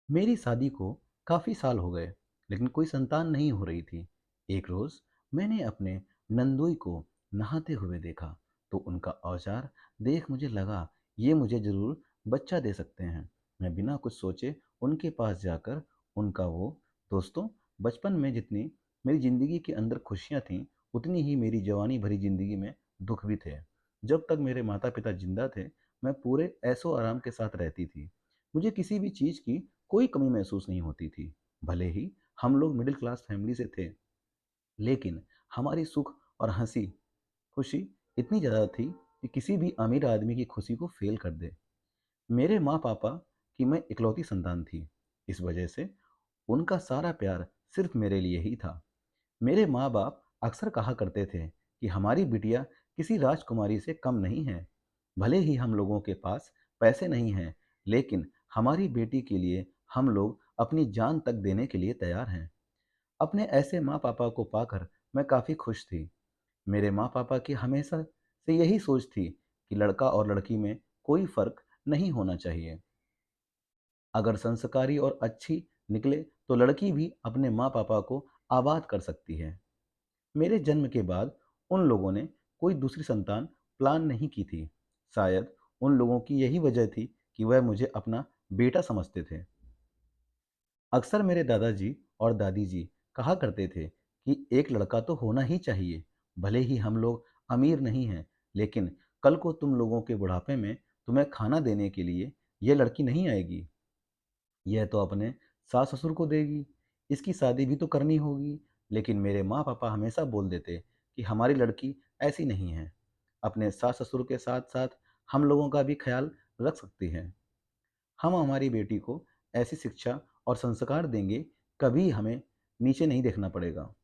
मेरी शादी को काफ़ी साल हो गए, लेकिन कोई संतान नहीं हो रही थी। एक रोज़ मैंने अपने नंदोई को नहाते हुए देखा, तो उनका औजार देख मुझे लगा ये मुझे ज़रूर बच्चा दे सकते हैं। मैं बिना कुछ सोचे उनके पास जाकर उनका वो दोस्तों, बचपन में जितनी मेरी ज़िंदगी के अंदर खुशियाँ थीं, उतनी ही मेरी जवानी भरी ज़िंदगी में दुख भी थे। जब तक मेरे माता पिता जिंदा थे, मैं पूरे ऐशो आराम के साथ रहती थी। मुझे किसी भी चीज़ की कोई कमी महसूस नहीं होती थी। भले ही हम लोग मिडिल क्लास फैमिली से थे, लेकिन हमारी सुख और हंसी खुशी इतनी ज़्यादा थी कि किसी भी अमीर आदमी की खुशी को फेल कर दे। मेरे माँ पापा की मैं इकलौती संतान थी। इस वजह से उनका सारा प्यार सिर्फ मेरे लिए ही था। मेरे माँ बाप अक्सर कहा करते थे कि हमारी बिटिया किसी राजकुमारी से कम नहीं है। भले ही हम लोगों के पास पैसे नहीं हैं, लेकिन हमारी बेटी के लिए हम लोग अपनी जान तक देने के लिए तैयार हैं। अपने ऐसे माँ पापा को पाकर मैं काफ़ी खुश थी। मेरे माँ पापा की हमेशा से यही सोच थी कि लड़का और लड़की में कोई फर्क नहीं होना चाहिए। अगर संस्कारी और अच्छी निकले तो लड़की भी अपने माँ पापा को आबाद कर सकती है। मेरे जन्म के बाद उन लोगों ने कोई दूसरी संतान प्लान नहीं की थी। शायद उन लोगों की यही वजह थी कि वह मुझे अपना बेटा समझते थे। अक्सर मेरे दादाजी और दादी जी कहा करते थे कि एक लड़का तो होना ही चाहिए। भले ही हम लोग अमीर नहीं हैं, लेकिन कल को तुम लोगों के बुढ़ापे में तुम्हें खाना देने के लिए यह लड़की नहीं आएगी। यह तो अपने सास ससुर को देगी, इसकी शादी भी तो करनी होगी। लेकिन मेरे माँ पापा हमेशा बोल देते कि हमारी लड़की ऐसी नहीं है, अपने सास ससुर के साथ साथ हम लोगों का भी ख्याल रख सकती है। हम हमारी बेटी को ऐसी शिक्षा और संस्कार देंगे, कभी हमें नीचे नहीं देखना पड़ेगा।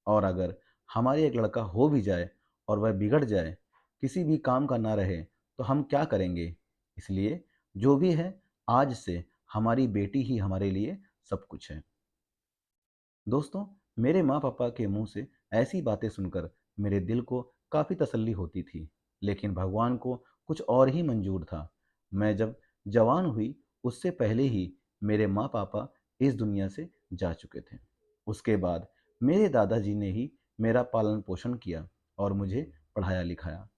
और अगर हमारे एक लड़का हो भी जाए और वह बिगड़ जाए, किसी भी काम का ना रहे, तो हम क्या करेंगे? इसलिए जो भी है, आज से हमारी बेटी ही हमारे लिए सब कुछ है। दोस्तों, मेरे माँ पापा के मुंह से ऐसी बातें सुनकर मेरे दिल को काफ़ी तसल्ली होती थी, लेकिन भगवान को कुछ और ही मंजूर था। मैं जब जवान हुई, उससे पहले ही मेरे माँ पापा इस दुनिया से जा चुके थे। उसके बाद मेरे दादाजी ने ही मेरा पालन पोषण किया और मुझे पढ़ाया लिखाया।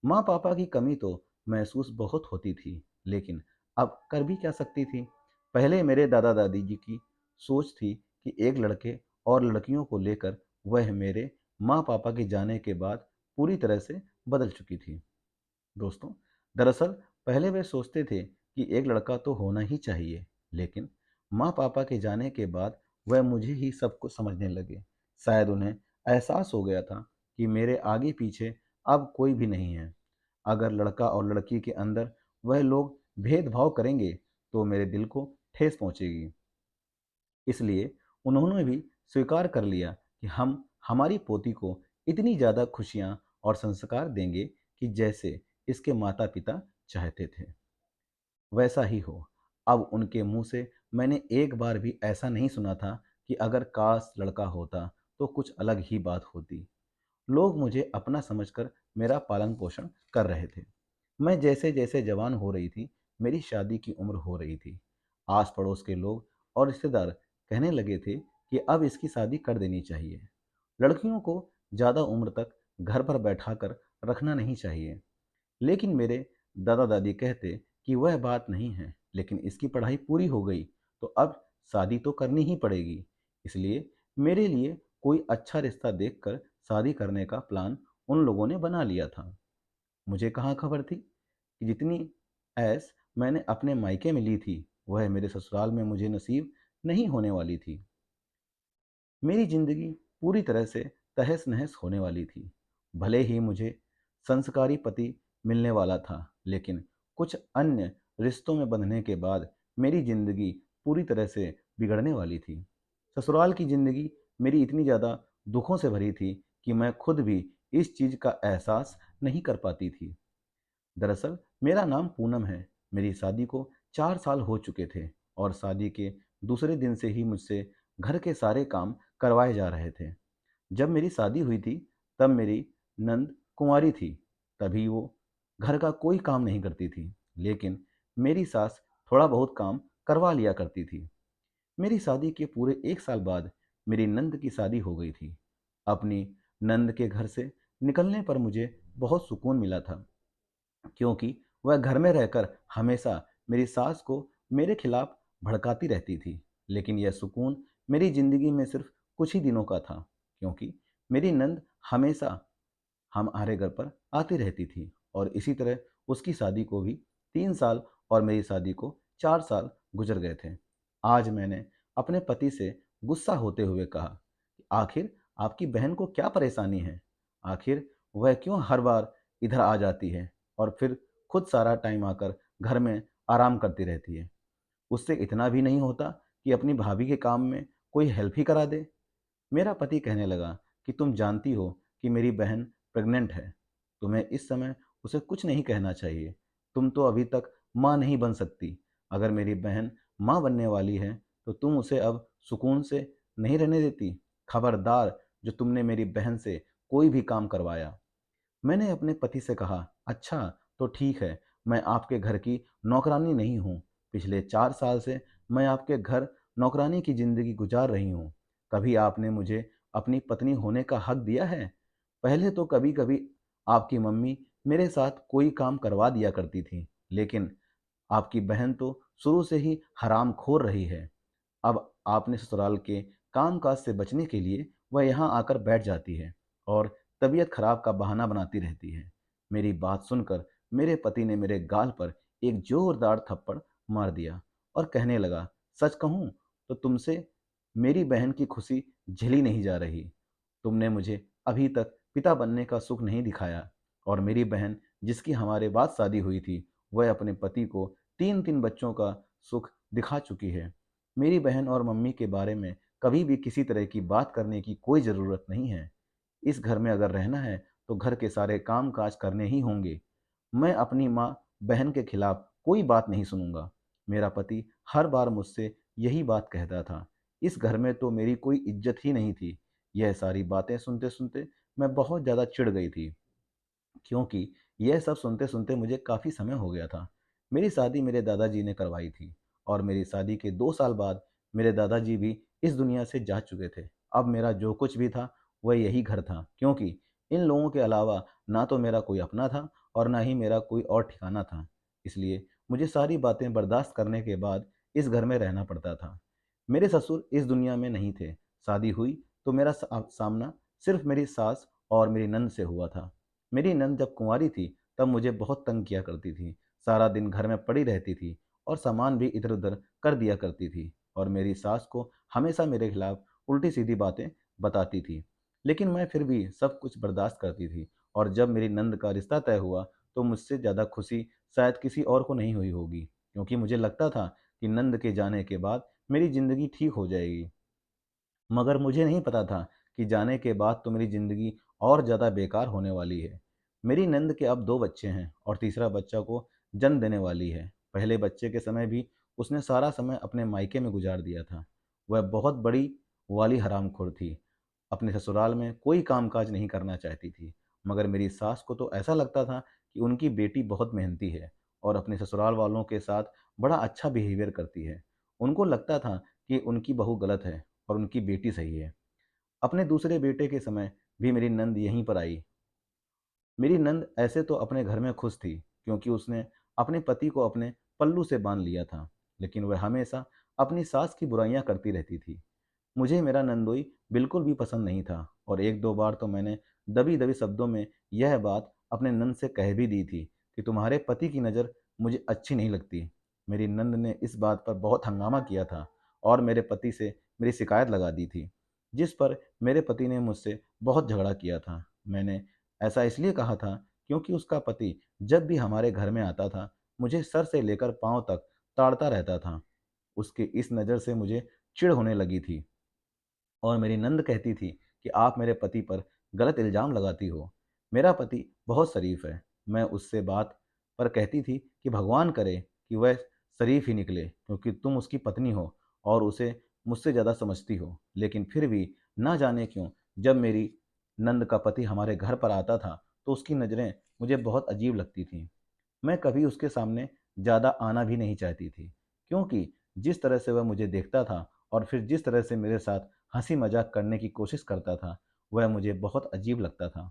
माँ पापा की कमी तो महसूस बहुत होती थी, लेकिन अब कर भी क्या सकती थी। पहले मेरे दादा दादी जी की सोच थी कि एक लड़के और लड़कियों को लेकर, वह मेरे माँ पापा के जाने के बाद पूरी तरह से बदल चुकी थी। दोस्तों, दरअसल पहले वे सोचते थे कि एक लड़का तो होना ही चाहिए, लेकिन माँ पापा के जाने के बाद वह मुझे ही सब कुछ समझने लगे। शायद उन्हें एहसास हो गया था कि मेरे आगे पीछे अब कोई भी नहीं है। अगर लड़का और लड़की के अंदर वह लोग भेदभाव करेंगे, तो मेरे दिल को ठेस पहुंचेगी। इसलिए उन्होंने भी स्वीकार कर लिया कि हम हमारी पोती को इतनी ज़्यादा खुशियाँ और संस्कार देंगे कि जैसे इसके माता पिता चाहते थे, वैसा ही हो। अब उनके मुंह से मैंने एक बार भी ऐसा नहीं सुना था कि अगर काश लड़का होता तो कुछ अलग ही बात होती। लोग मुझे अपना समझकर मेरा पालन पोषण कर रहे थे। मैं जैसे जैसे जवान हो रही थी, मेरी शादी की उम्र हो रही थी। आस पड़ोस के लोग और रिश्तेदार कहने लगे थे कि अब इसकी शादी कर देनी चाहिए। लड़कियों को ज़्यादा उम्र तक घर पर बैठाकर रखना नहीं चाहिए। लेकिन मेरे दादा दादी कहते कि वह बात नहीं है, लेकिन इसकी पढ़ाई पूरी हो गई तो अब शादी तो करनी ही पड़ेगी। इसलिए मेरे लिए कोई अच्छा रिश्ता देखकर शादी करने का प्लान उन लोगों ने बना लिया था। मुझे कहाँ खबर थी कि जितनी ऐश मैंने अपने मायके में ली थी, वह मेरे ससुराल में मुझे नसीब नहीं होने वाली थी। मेरी जिंदगी पूरी तरह से तहस नहस होने वाली थी। भले ही मुझे संस्कारी पति मिलने वाला था, लेकिन कुछ अन्य रिश्तों में बंधने के बाद मेरी जिंदगी पूरी तरह से बिगड़ने वाली थी। ससुराल की जिंदगी मेरी इतनी ज़्यादा दुखों से भरी थी कि मैं खुद भी इस चीज़ का एहसास नहीं कर पाती थी। दरअसल मेरा नाम पूनम है। मेरी शादी को 4 साल हो चुके थे और शादी के दूसरे दिन से ही मुझसे घर के सारे काम करवाए जा रहे थे। जब मेरी शादी हुई थी, तब मेरी नंद कुंवारी थी। तभी वो घर का कोई काम नहीं करती थी, लेकिन मेरी सास थोड़ा बहुत काम करवा लिया करती थी। मेरी शादी के पूरे 1 साल बाद मेरी नंद की शादी हो गई थी। अपनी नंद के घर से निकलने पर मुझे बहुत सुकून मिला था, क्योंकि वह घर में रहकर हमेशा मेरी सास को मेरे खिलाफ भड़काती रहती थी। लेकिन यह सुकून मेरी ज़िंदगी में सिर्फ कुछ ही दिनों का था, क्योंकि मेरी नंद हमेशा हमारे घर पर आती रहती थी और इसी तरह उसकी शादी को भी 3 साल और मेरी शादी को 4 साल गुजर गए थे। आज मैंने अपने पति से गुस्सा होते हुए कहा कि आखिर आपकी बहन को क्या परेशानी है? आखिर वह क्यों हर बार इधर आ जाती है और फिर खुद सारा टाइम आकर घर में आराम करती रहती है? उससे इतना भी नहीं होता कि अपनी भाभी के काम में कोई हेल्प ही करा दे? मेरा पति कहने लगा कि तुम जानती हो कि मेरी बहन प्रेग्नेंट है। तुम्हें इस समय उसे कुछ नहीं कहना चाहिए। तुम तो अभी तक माँ नहीं बन सकती। अगर मेरी बहन माँ बनने वाली है तो तुम उसे अब सुकून से नहीं रहने देती। खबरदार जो तुमने मेरी बहन से कोई भी काम करवाया। मैंने अपने पति से कहा, अच्छा तो ठीक है, मैं आपके घर की नौकरानी नहीं हूँ। पिछले 4 साल से मैं आपके घर नौकरानी की ज़िंदगी गुजार रही हूँ। कभी आपने मुझे अपनी पत्नी होने का हक दिया है? पहले तो कभी कभी आपकी मम्मी मेरे साथ कोई काम करवा दिया करती थी, लेकिन आपकी बहन तो शुरू से ही हरामखोर रही है। अब आपने ससुराल के काम-काज से बचने के लिए वह यहाँ आकर बैठ जाती है और तबीयत खराब का बहाना बनाती रहती है। मेरी बात सुनकर मेरे पति ने मेरे गाल पर एक जोरदार थप्पड़ मार दिया और कहने लगा, सच कहूँ तो तुमसे मेरी बहन की खुशी झेली नहीं जा रही। तुमने मुझे अभी तक पिता बनने का सुख नहीं दिखाया और मेरी बहन जिसकी हमारे बाद शादी हुई थी, वह अपने पति को 3-3 बच्चों का सुख दिखा चुकी है। मेरी बहन और मम्मी के बारे में कभी भी किसी तरह की बात करने की कोई ज़रूरत नहीं है। इस घर में अगर रहना है तो घर के सारे काम-काज करने ही होंगे। मैं अपनी माँ, बहन के खिलाफ कोई बात नहीं सुनूँगा। मेरा पति हर बार मुझसे यही बात कहता था। इस घर में तो मेरी कोई इज़्ज़त ही नहीं थी। यह सारी बातें सुनते-सुनते मैं बहुत ज़्यादा चिढ़ गई थी, क्योंकि यह सब सुनते-सुनते मुझे काफ़ी समय हो गया था। मेरी शादी मेरे दादाजी ने करवाई थी और मेरी शादी के 2 साल बाद मेरे दादाजी भी इस दुनिया से जा चुके थे। अब मेरा जो कुछ भी था, वह यही घर था, क्योंकि इन लोगों के अलावा ना तो मेरा कोई अपना था और ना ही मेरा कोई और ठिकाना था। इसलिए मुझे सारी बातें बर्दाश्त करने के बाद इस घर में रहना पड़ता था। मेरे ससुर इस दुनिया में नहीं थे। शादी हुई तो मेरा सामना सिर्फ़ मेरी सास और मेरी नंद से हुआ था। मेरी नंद जब कुँवारी थी, तब मुझे बहुत तंग किया करती थी। सारा दिन घर में पड़ी रहती थी और सामान भी इधर-उधर कर दिया करती थी और मेरी सास को हमेशा मेरे खिलाफ उल्टी-सीधी बातें बताती थी। लेकिन मैं फिर भी सब कुछ बर्दाश्त करती थी और जब मेरी नंद का रिश्ता तय हुआ, तो मुझसे ज़्यादा खुशी शायद किसी और को नहीं हुई होगी, क्योंकि मुझे लगता था कि नंद के जाने के बाद मेरी ज़िंदगी ठीक हो जाएगी। मगर मुझे नहीं पता था कि जाने के बाद तो मेरी ज़िंदगी और ज़्यादा बेकार होने वाली है। मेरी नंद के अब 2 बच्चे हैं और तीसरा बच्चा को जन्म देने वाली है। पहले बच्चे के समय भी उसने सारा समय अपने मायके में गुजार दिया था। वह बहुत बड़ी वाली हरामखोर थी। अपने ससुराल में कोई काम-काज नहीं करना चाहती थी। मगर मेरी सास को तो ऐसा लगता था कि उनकी बेटी बहुत मेहनती है और अपने ससुराल वालों के साथ बड़ा अच्छा बिहेवियर करती है। उनको लगता था कि उनकी बहू गलत है और उनकी बेटी सही है। अपने दूसरे बेटे के समय भी मेरी नंद यहीं पर आई। मेरी नंद ऐसे तो अपने घर में खुश थी, क्योंकि उसने अपने पति को अपने पल्लू से बांध लिया था, लेकिन वह हमेशा अपनी सास की बुराइयां करती रहती थी। मुझे मेरा नंदोई बिल्कुल भी पसंद नहीं था और 1-2 बार तो मैंने दबी-दबी शब्दों में यह बात अपने नंद से कह भी दी थी कि तुम्हारे पति की नज़र मुझे अच्छी नहीं लगती। मेरी नंद ने इस बात पर बहुत हंगामा किया था और मेरे पति से मेरी शिकायत लगा दी थी, जिस पर मेरे पति ने मुझसे बहुत झगड़ा किया था। मैंने ऐसा इसलिए कहा था क्योंकि उसका पति जब भी हमारे घर में आता था, मुझे सर से लेकर पाँव तक ताड़ता रहता था। उसकी इस नज़र से मुझे चिढ़ होने लगी थी और मेरी नंद कहती थी कि आप मेरे पति पर गलत इल्ज़ाम लगाती हो। मेरा पति बहुत शरीफ है। मैं उससे बात पर कहती थी कि भगवान करे कि वह शरीफ ही निकले, क्योंकि तुम उसकी पत्नी हो और उसे मुझसे ज़्यादा समझती हो। लेकिन फिर भी ना जाने क्यों जब मेरी नंद का पति हमारे घर पर आता था, तो उसकी नज़रें मुझे बहुत अजीब लगती थीं। मैं कभी उसके सामने ज़्यादा आना भी नहीं चाहती थी, क्योंकि जिस तरह से वह मुझे देखता था और फिर जिस तरह से मेरे साथ हंसी मजाक करने की कोशिश करता था, वह मुझे बहुत अजीब लगता था।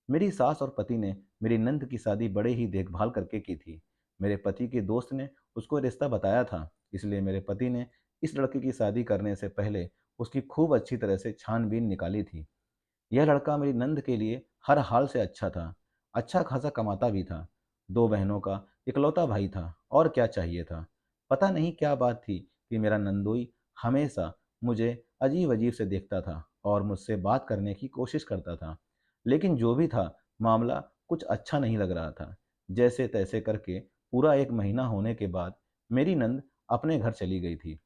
मेरी सास और पति ने मेरी नंद की शादी बड़े ही देखभाल करके की थी। मेरे पति के दोस्त ने उसको रिश्ता बताया था, इसलिए मेरे पति ने इस लड़के की शादी करने से पहले उसकी खूब अच्छी तरह से छानबीन निकाली थी। यह लड़का मेरी नंद के लिए हर हाल से अच्छा था, अच्छा खासा कमाता भी था, दो बहनों का इकलौता भाई था, और क्या चाहिए था। पता नहीं क्या बात थी कि मेरा नंदोई हमेशा मुझे अजीब अजीब से देखता था और मुझसे बात करने की कोशिश करता था। लेकिन जो भी था, मामला कुछ अच्छा नहीं लग रहा था। जैसे तैसे करके पूरा एक महीना होने के बाद मेरी नंद अपने घर चली गई थी,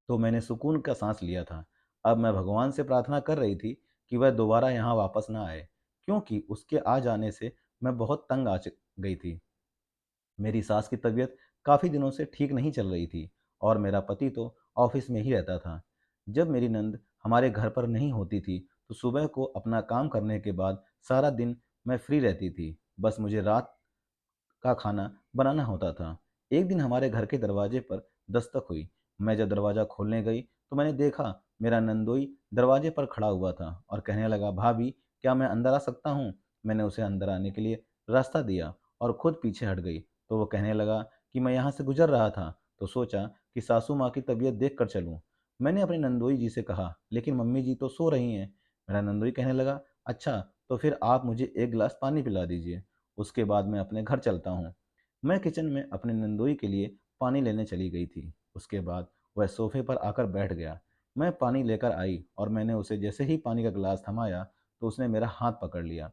तो मैंने सुकून का सांस लिया था। अब मैं भगवान से प्रार्थना कर रही थी कि वह दोबारा यहाँ वापस ना आए, क्योंकि उसके आ जाने से मैं बहुत तंग गई थी। मेरी सास की तबीयत काफ़ी दिनों से ठीक नहीं चल रही थी और मेरा पति तो ऑफिस में ही रहता था। जब मेरी नंद हमारे घर पर नहीं होती थी, तो सुबह को अपना काम करने के बाद सारा दिन मैं फ्री रहती थी। बस मुझे रात का खाना बनाना होता था। एक दिन हमारे घर के दरवाजे पर दस्तक हुई। मैं जब दरवाज़ा खोलने गई, तो मैंने देखा मेरा नंदोई दरवाजे पर खड़ा हुआ था और कहने लगा, भाभी क्या मैं अंदर आ सकता हूँ? मैंने उसे अंदर आने के लिए रास्ता दिया और खुद पीछे हट गई। तो वो कहने लगा कि मैं यहाँ से गुजर रहा था, तो सोचा कि सासू माँ की तबीयत देख कर चलूँ। मैंने अपनी नंदोई जी से कहा, लेकिन मम्मी जी तो सो रही हैं। मेरा नंदोई कहने लगा, अच्छा तो फिर आप मुझे एक गिलास पानी पिला दीजिए, उसके बाद मैं अपने घर चलता हूँ। मैं किचन में अपने नंदोई के लिए पानी लेने चली गई थी। उसके बाद वह सोफे पर आकर बैठ गया। मैं पानी लेकर आई और मैंने उसे जैसे ही पानी का गिलास थमाया, तो उसने मेरा हाथ पकड़ लिया।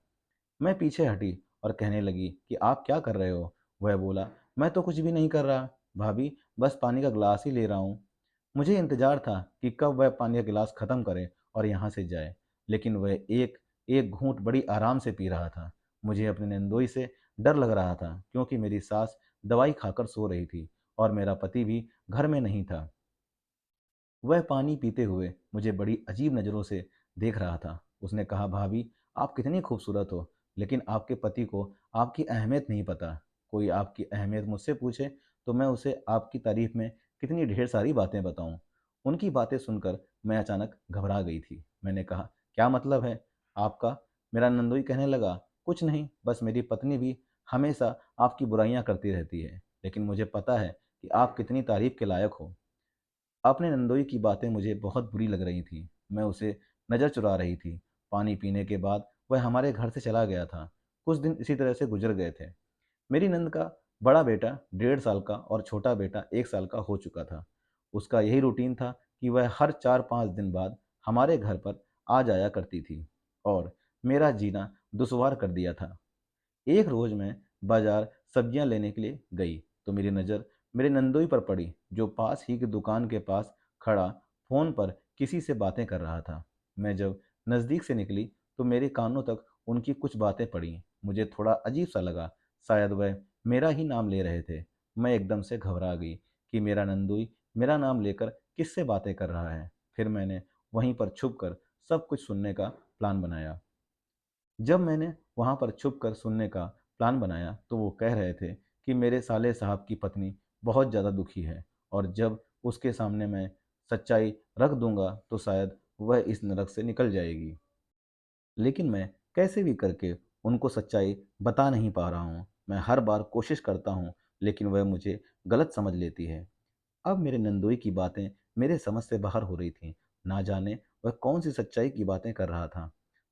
मैं पीछे हटी और कहने लगी कि आप क्या कर रहे हो? वह बोला, मैं तो कुछ भी नहीं कर रहा भाभी, बस पानी का गिलास ही ले रहा हूँ। मुझे इंतजार था कि कब वह पानी का गिलास खत्म करे और यहाँ से जाए, लेकिन वह एक एक घूंट बड़ी आराम से पी रहा था। मुझे अपने नंदोई से डर लग रहा था, क्योंकि मेरी सास दवाई खाकर सो रही थी और मेरा पति भी घर में नहीं था। वह पानी पीते हुए मुझे बड़ी अजीब नज़रों से देख रहा था। उसने कहा, भाभी आप कितनी खूबसूरत हो, लेकिन आपके पति को आपकी अहमियत नहीं पता। कोई आपकी अहमियत मुझसे पूछे, तो मैं उसे आपकी तारीफ में कितनी ढेर सारी बातें बताऊं। उनकी बातें सुनकर मैं अचानक घबरा गई थी। मैंने कहा, क्या मतलब है आपका? मेरा नंदोई कहने लगा, कुछ नहीं, बस मेरी पत्नी भी हमेशा आपकी बुराइयां करती रहती है, लेकिन मुझे पता है कि आप कितनी तारीफ के लायक हो। अपने नंदोई की बातें मुझे बहुत बुरी लग रही थी। मैं उसे नज़र चुरा रही थी। पानी पीने के बाद वह हमारे घर से चला गया था। कुछ दिन इसी तरह से गुजर गए थे। मेरी नंद का बड़ा बेटा 1.5 साल का और छोटा बेटा 1 साल का हो चुका था। उसका यही रूटीन था कि वह हर 4-5 दिन बाद हमारे घर पर आ जाया करती थी और मेरा जीना दुश्वार कर दिया था। एक रोज मैं बाजार सब्जियां लेने के लिए गई, तो मेरी नज़र मेरे नंदोई पर पड़ी, जो पास ही की दुकान के पास खड़ा फोन पर किसी से बातें कर रहा था। मैं जब नज़दीक से निकली, तो मेरे कानों तक उनकी कुछ बातें पड़ी। मुझे थोड़ा अजीब सा लगा, शायद वह मेरा ही नाम ले रहे थे। मैं एकदम से घबरा गई कि मेरा नंदोई मेरा नाम लेकर किससे बातें कर रहा है। फिर मैंने वहीं पर छुप कर सब कुछ सुनने का प्लान बनाया। जब मैंने वहाँ पर छुप कर सुनने का प्लान बनाया, तो वो कह रहे थे कि मेरे साले साहब की पत्नी बहुत ज़्यादा दुखी है और जब उसके सामने मैं सच्चाई रख दूंगा, तो शायद वह इस नरक से निकल जाएगी। लेकिन मैं कैसे भी करके उनको सच्चाई बता नहीं पा रहा हूँ। मैं हर बार कोशिश करता हूँ, लेकिन वह मुझे गलत समझ लेती है। अब मेरे नंदोई की बातें मेरे समझ से बाहर हो रही थीं। ना जाने वह कौन सी सच्चाई की बातें कर रहा था।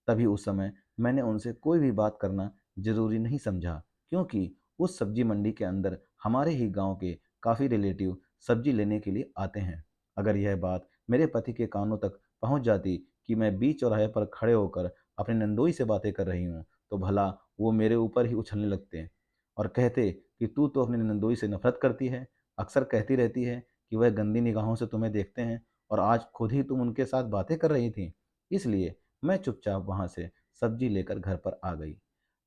तभी उस समय मैंने उनसे कोई भी बात करना ज़रूरी नहीं समझा, क्योंकि उस सब्जी मंडी के अंदर हमारे ही गांव के काफ़ी रिलेटिव सब्जी लेने के लिए आते हैं। अगर यह बात मेरे पति के कानों तक पहुंच जाती कि मैं बीच चौराहे पर खड़े होकर अपने नंदोई से बातें कर रही हूँ, तो भला वो मेरे ऊपर ही उछलने लगते और कहते कि तू तो अपने नंदोई से नफरत करती है, अक्सर कहती रहती है कि वह गंदी निगाहों से तुम्हें देखते हैं, और आज खुद ही तुम उनके साथ बातें कर रही थी। इसलिए मैं चुपचाप वहां से सब्जी लेकर घर पर आ गई।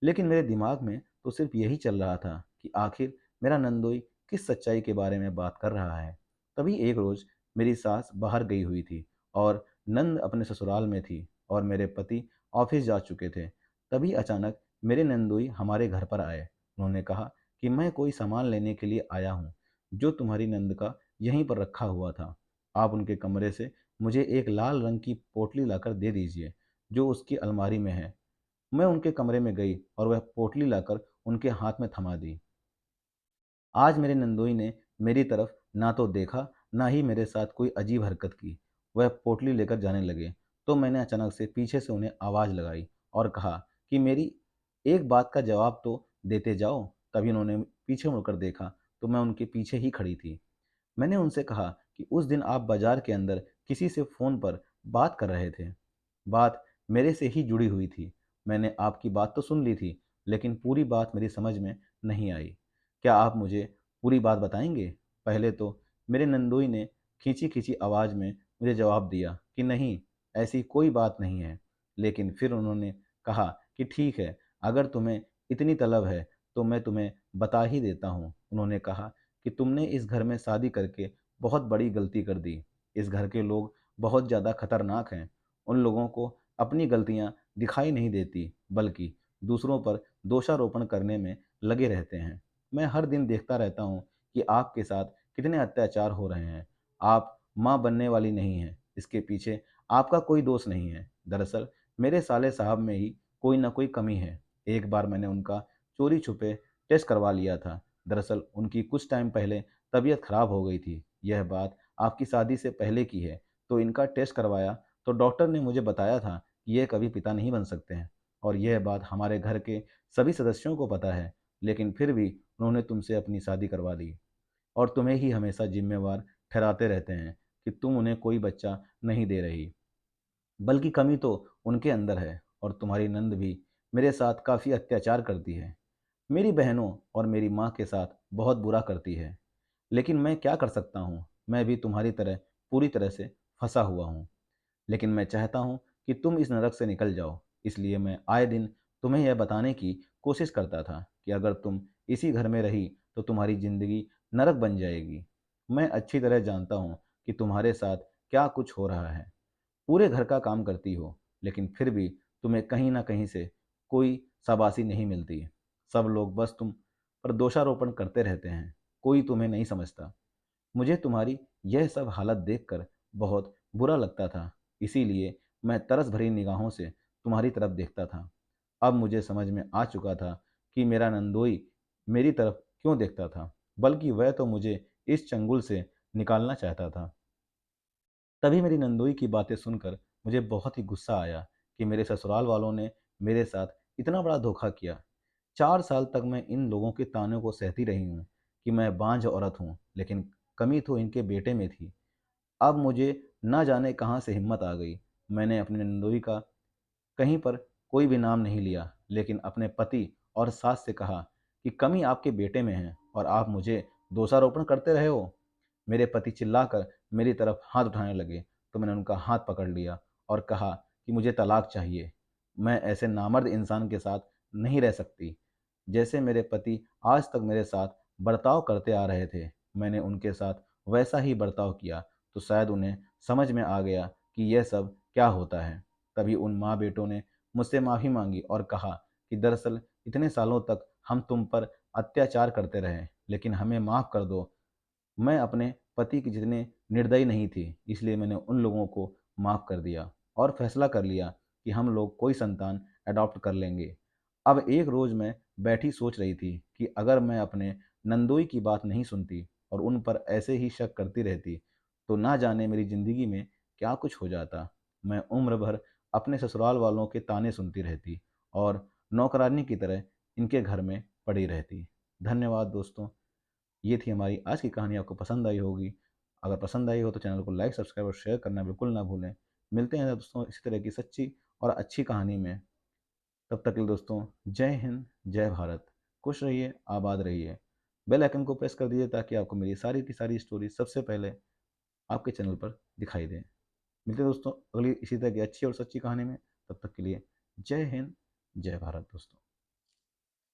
लेकिन मेरे दिमाग में तो सिर्फ यही चल रहा था कि आखिर मेरा नंदोई किस सच्चाई के बारे में बात कर रहा है। तभी एक रोज मेरी सास बाहर गई हुई थी और नंद अपने ससुराल में थी और मेरे पति ऑफिस जा चुके थे। तभी अचानक मेरे नंदोई हमारे घर पर आए। उन्होंने कहा कि मैं कोई सामान लेने के लिए आया हूँ, जो तुम्हारी नंद का यहीं पर रखा हुआ था। आप उनके कमरे से मुझे एक लाल रंग की पोटली लाकर दे दीजिए, जो उसकी अलमारी में है। मैं उनके कमरे में गई और वह पोटली लाकर उनके हाथ में थमा दी। आज मेरे नंदोई ने मेरी तरफ ना तो देखा, ना ही मेरे साथ कोई अजीब हरकत की। वह पोटली लेकर जाने लगे, तो मैंने अचानक से पीछे से उन्हें आवाज़ लगाई और कहा कि मेरी एक बात का जवाब तो देते जाओ। तभी उन्होंने पीछे मुड़कर देखा, तो मैं उनके पीछे ही खड़ी थी। मैंने उनसे कहा कि उस दिन आप बाजार के अंदर किसी से फ़ोन पर बात कर रहे थे। बात मेरे से ही जुड़ी हुई थी। मैंने आपकी बात तो सुन ली थी, लेकिन पूरी बात मेरी समझ में नहीं आई। क्या आप मुझे पूरी बात बताएंगे? पहले तो मेरे नंदोई ने खींची-खींची आवाज़ में मुझे जवाब दिया कि नहीं, ऐसी कोई बात नहीं है। लेकिन फिर उन्होंने कहा कि ठीक है, अगर तुम्हें इतनी तलब है, तो मैं तुम्हें बता ही देता हूँ। उन्होंने कहा कि तुमने इस घर में शादी करके बहुत बड़ी गलती कर दी। इस घर के लोग बहुत ज़्यादा खतरनाक हैं। उन लोगों को अपनी गलतियाँ दिखाई नहीं देती, बल्कि दूसरों पर दोषारोपण करने में लगे रहते हैं। मैं हर दिन देखता रहता हूँ कि आपके साथ कितने अत्याचार हो रहे हैं। आप माँ बनने वाली नहीं हैं। इसके पीछे आपका कोई दोष नहीं है। दरअसल मेरे साले साहब में ही कोई ना कोई कमी है। एक बार मैंने उनका चोरी छुपे टेस्ट करवा लिया था। दरअसल उनकी कुछ टाइम पहले तबीयत खराब हो गई थी। यह बात आपकी शादी से पहले की है। तो इनका टेस्ट करवाया, तो डॉक्टर ने मुझे बताया था कि ये कभी पिता नहीं बन सकते हैं। और यह बात हमारे घर के सभी सदस्यों को पता है, लेकिन फिर भी उन्होंने तुमसे अपनी शादी करवा ली और तुम्हें ही हमेशा जिम्मेवार ठहराते रहते हैं कि तुम उन्हें कोई बच्चा नहीं दे रही। बल्कि कमी तो उनके अंदर है। और तुम्हारी नंद भी मेरे साथ काफ़ी अत्याचार करती है। मेरी बहनों और मेरी माँ के साथ बहुत बुरा करती है। लेकिन मैं क्या कर सकता हूँ? मैं भी तुम्हारी तरह पूरी तरह से फंसा हुआ हूँ। लेकिन मैं चाहता हूँ कि तुम इस नरक से निकल जाओ। इसलिए मैं आए दिन तुम्हें यह बताने की कोशिश करता था कि अगर तुम इसी घर में रही, तो तुम्हारी ज़िंदगी नरक बन जाएगी। मैं अच्छी तरह जानता हूँ कि तुम्हारे साथ क्या कुछ हो रहा है। पूरे घर का काम करती हो, लेकिन फिर भी तुम्हें कहीं न कहीं से कोई शाबाशी नहीं मिलती। सब लोग बस तुम पर दोषारोपण करते रहते हैं। कोई तुम्हें नहीं समझता। मुझे तुम्हारी यह सब हालत देखकर बहुत बुरा लगता था। इसीलिए मैं तरस भरी निगाहों से तुम्हारी तरफ देखता था। अब मुझे समझ में आ चुका था कि मेरा नंदोई मेरी तरफ क्यों देखता था, बल्कि वह तो मुझे इस चंगुल से निकालना चाहता था। तभी मेरी नंदोई की बातें सुनकर मुझे बहुत ही गुस्सा आया कि मेरे ससुराल वालों ने मेरे साथ इतना बड़ा धोखा किया। 4 साल तक मैं इन लोगों के तानों को सहती रही हूँ कि मैं बांझ औरत हूँ, लेकिन कमी तो इनके बेटे में थी। अब मुझे ना जाने कहाँ से हिम्मत आ गई। मैंने अपनी नंदोई का कहीं पर कोई भी नाम नहीं लिया, लेकिन अपने पति और सास से कहा कि कमी आपके बेटे में है और आप मुझे दोषारोपण करते रहे हो। मेरे पति चिल्लाकर मेरी तरफ हाथ उठाने लगे, तो मैंने उनका हाथ पकड़ लिया और कहा कि मुझे तलाक चाहिए। मैं ऐसे नामर्द इंसान के साथ नहीं रह सकती। जैसे मेरे पति आज तक मेरे साथ बर्ताव करते आ रहे थे, मैंने उनके साथ वैसा ही बर्ताव किया, तो शायद उन्हें समझ में आ गया कि यह सब क्या होता है। तभी उन माँ बेटों ने मुझसे माफ़ी मांगी और कहा कि दरअसल इतने सालों तक हम तुम पर अत्याचार करते रहे, लेकिन हमें माफ़ कर दो। मैं अपने पति की जितने निर्दयी नहीं थी, इसलिए मैंने उन लोगों को माफ़ कर दिया और फैसला कर लिया कि हम लोग कोई संतान अडॉप्ट कर लेंगे। अब एक रोज़ मैं बैठी सोच रही थी कि अगर मैं अपने नंदोई की बात नहीं सुनती और उन पर ऐसे ही शक करती रहती, तो ना जाने मेरी ज़िंदगी में क्या कुछ हो जाता। मैं उम्र भर अपने ससुराल वालों के ताने सुनती रहती और नौकरानी की तरह इनके घर में पड़ी रहती। धन्यवाद दोस्तों। ये थी हमारी आज की कहानी। आपको पसंद आई होगी। अगर पसंद आई हो तो चैनल को लाइक, सब्सक्राइब और शेयर करना बिल्कुल ना भूलें। मिलते हैं दोस्तों इसी तरह की सच्ची और अच्छी कहानी में। तब तक के लिए दोस्तों, जय हिंद, जय भारत। खुश रहिए, आबाद रहिए। बेल आइकन को प्रेस कर दीजिए ताकि आपको मेरी सारी की सारी स्टोरी सबसे पहले आपके चैनल पर दिखाई दें। मिलते हैं दोस्तों अगली इसी तरह की अच्छी और सच्ची कहानी में। तब तक के लिए जय हिंद, जय भारत दोस्तों।